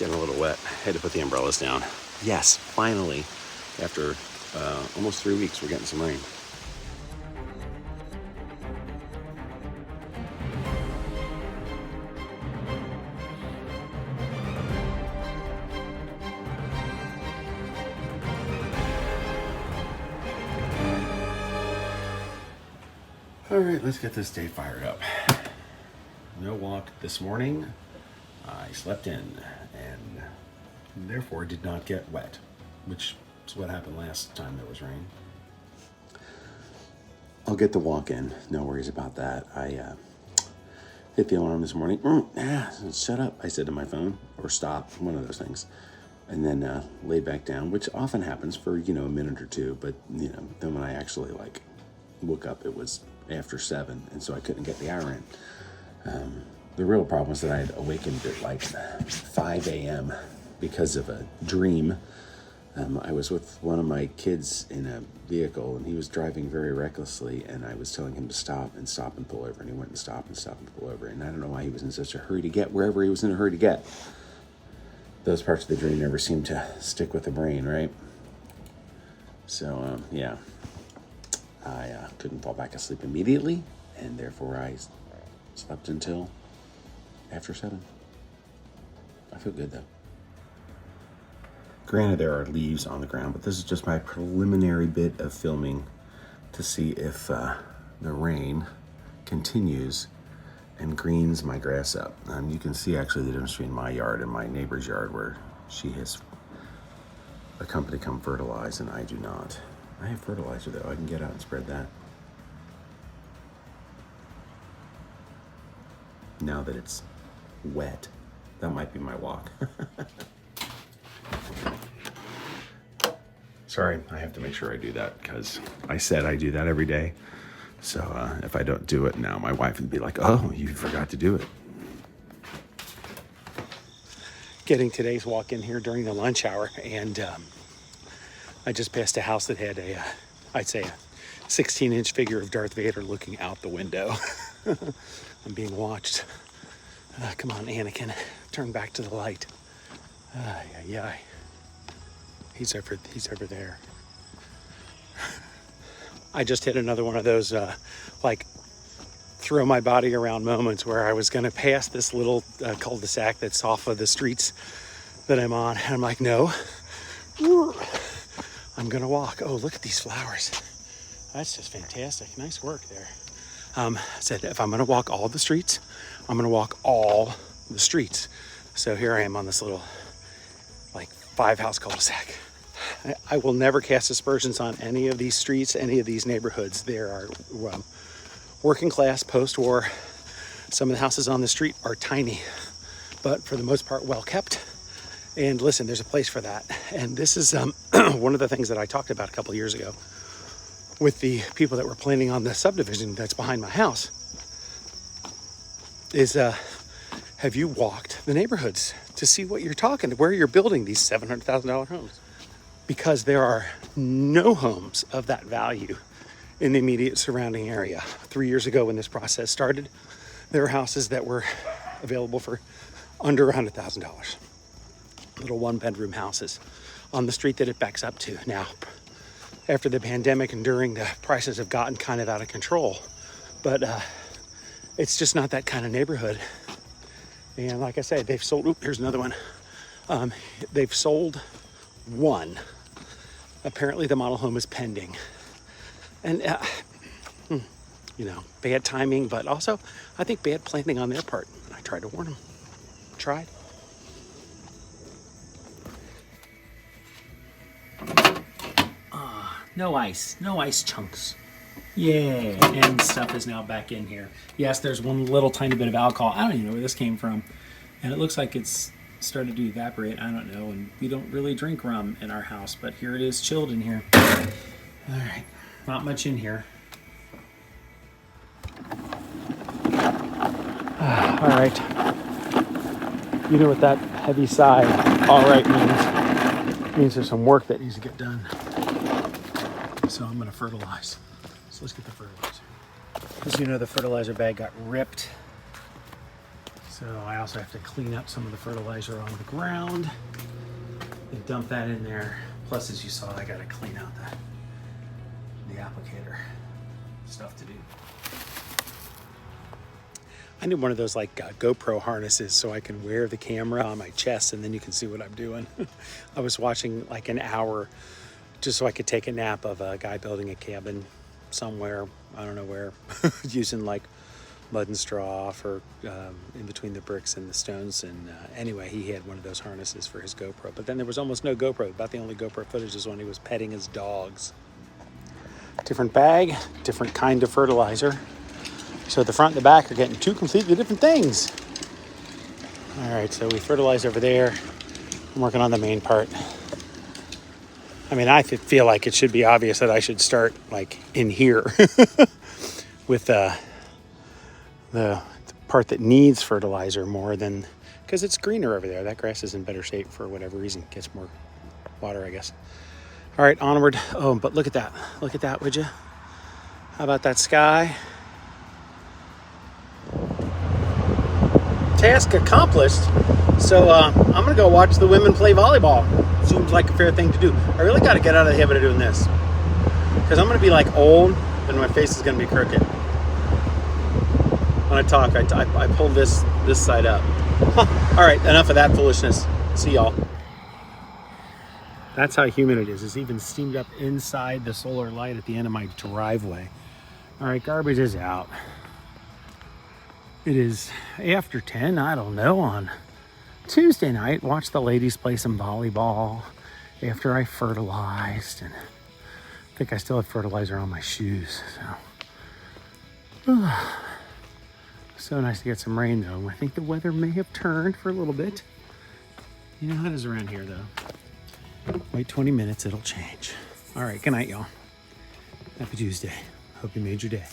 Getting a little wet. Had to put the umbrellas down. Yes, finally, after almost 3 weeks, we're getting some rain. All right, let's get this day fired up. No walk this morning. I slept in and therefore did not get wet, which is what happened last time there was rain. I'll get the walk in. No worries about that. I hit the alarm this morning. Shut up, I said to my phone, or stop, one of those things. And then laid back down, which often happens for, a minute or two. But, then when I actually woke up, it was after 7, and so I couldn't get the hour in. The real problem was that I had awakened at 5 a.m. because of a dream. I was with one of my kids in a vehicle, and he was driving very recklessly, and I was telling him to stop and pull over, and he went and stopped and pull over, and I don't know why he was in such a hurry to get wherever he was in a hurry to get. Those parts of the dream never seem to stick with the brain, right? So, yeah. I couldn't fall back asleep immediately, and therefore I slept until after 7. I feel good, though. Granted, there are leaves on the ground, but this is just my preliminary bit of filming to see if the rain continues and greens my grass up. You can see actually the difference between my yard and my neighbor's yard, where she has a company come fertilize and I do not. I have fertilizer, though. I can get out and spread that. Now that it's wet, that might be my walk. Sorry, I have to make sure I do that because I said I do that every day. So if I don't do it now, my wife would be like, oh, you forgot to do it. Getting today's walk in here during the lunch hour, and I just passed a house that had I'd say a 16-inch figure of Darth Vader looking out the window. I'm being watched. Come on, Anakin, turn back to the light. Yeah. He's over there. I just hit another one of those throw my body around moments where I was going to pass this little cul-de-sac that's off of the streets that I'm on, and I'm like, no. I'm gonna walk. Oh, look at these flowers. That's just fantastic. Nice work there. I said, if I'm gonna walk all the streets, I'm gonna walk all the streets. So here I am on this little 5-house cul-de-sac. I will never cast aspersions on any of these streets, any of these neighborhoods. There are working class, post-war. Some of the houses on the street are tiny, but for the most part, well kept. And listen, there's a place for that. And this is one of the things that I talked about a couple of years ago with the people that were planning on the subdivision that's behind my house is, have you walked the neighborhoods to see what you're talking, where you're building these $700,000 homes? Because there are no homes of that value in the immediate surrounding area. 3 years ago when this process started, there were houses that were available for under $100,000. Little 1-bedroom houses on the street that it backs up to. Now, after the pandemic and during, the prices have gotten kind of out of control, but it's just not that kind of neighborhood. And like I said, they've sold, here's another one. They've sold one. Apparently the model home is pending. And, bad timing, but also I think bad planning on their part. I tried to warn them. Tried. No ice chunks. Yay, and stuff is now back in here. Yes, there's one little tiny bit of alcohol. I don't even know where this came from. And it looks like it's started to evaporate. I don't know, and we don't really drink rum in our house, but here it is chilled in here. All right, not much in here. All right. You know what that heavy sigh, all right, means? It means there's some work that needs to get done. So I'm gonna fertilize. So let's get the fertilizer. As you know, the fertilizer bag got ripped. So I also have to clean up some of the fertilizer on the ground and dump that in there. Plus, as you saw, I got to clean out the applicator. Stuff to do. I need one of those like GoPro harnesses so I can wear the camera on my chest and then you can see what I'm doing. I was watching like an hour just so I could take a nap of a guy building a cabin somewhere, I don't know where, using like mud and straw for in between the bricks and the stones. And anyway, he had one of those harnesses for his GoPro. But then there was almost no GoPro. About the only GoPro footage is when he was petting his dogs. Different bag, different kind of fertilizer. So the front and the back are getting two completely different things. All right, so we fertilize over there. I'm working on the main part. I mean, I feel like it should be obvious that I should start like in here with the part that needs fertilizer more than, because it's greener over there. That grass is in better shape for whatever reason. Gets more water, I guess. All right, onward. Oh, but look at that. Look at that, would you? How about that sky? Task accomplished. So I'm going to go watch the women play volleyball. Seems like a fair thing to do. I really got to get out of the habit of doing this. Because I'm going to be like old and my face is going to be crooked. When I talk, I pull this side up. All right, enough of that foolishness. See y'all. That's how humid it is. It's even steamed up inside the solar light at the end of my driveway. All right, garbage is out. It is after 10, I don't know, on Tuesday night. Watched the ladies play some volleyball after I fertilized. And I think I still have fertilizer on my shoes. So nice to get some rain, though. I think the weather may have turned for a little bit. You know how it is around here, though. Wait 20 minutes, it'll change. All right, good night, y'all. Happy Tuesday. Hope you made your day.